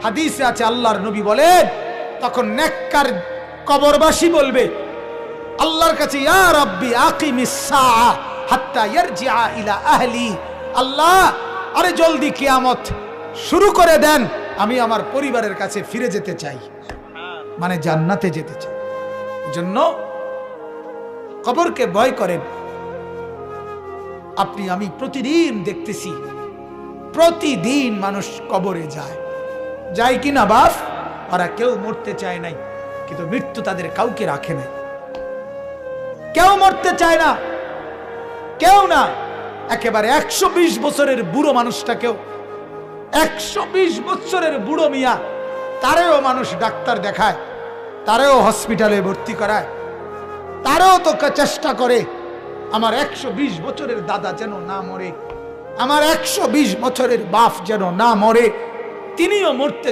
হাদিসে আছে, আল্লাহর নবী বলেন, তখন নেককার কবরবাসী বলবে আল্লাহর কাছে, ইয়া রাব্বি আকিমিস সাআ হাত্তা ইয়ারজিআ ইলা আহলি। আল্লাহ, আরে জলদি কিয়ামত শুরু করে দেন, আমি আমার পরিবারের কাছে ফিরে যেতে চাই, মানে জান্নাতে যেতে চাই। এজন্য কবরকে ভয় করেন। আপনি আমি প্রতিদিন দেখতেছি, প্রতিদিন মানুষ কবরে যায় কিনা বাপ? ওরা কেউ মরতে চায় নাই, কিন্তু মৃত্যু তাদের কাউকে রাখে নাই। কেউ মরতে চায় না, কেউ না। একেবারে 120 বছরের বুড়ো মানুষটাকেও, 120 বছরের বুড়ো মিয়া, তারেও মানুষ ডাক্তার দেখায়, তারেও হসপিটালে ভর্তি করায়, তারেও তো চেষ্টা করে আমার 120 বছরের দাদা যেন না মরে, আমার 120 বছরের বাপ যেন না মরে। তিনিও মরতে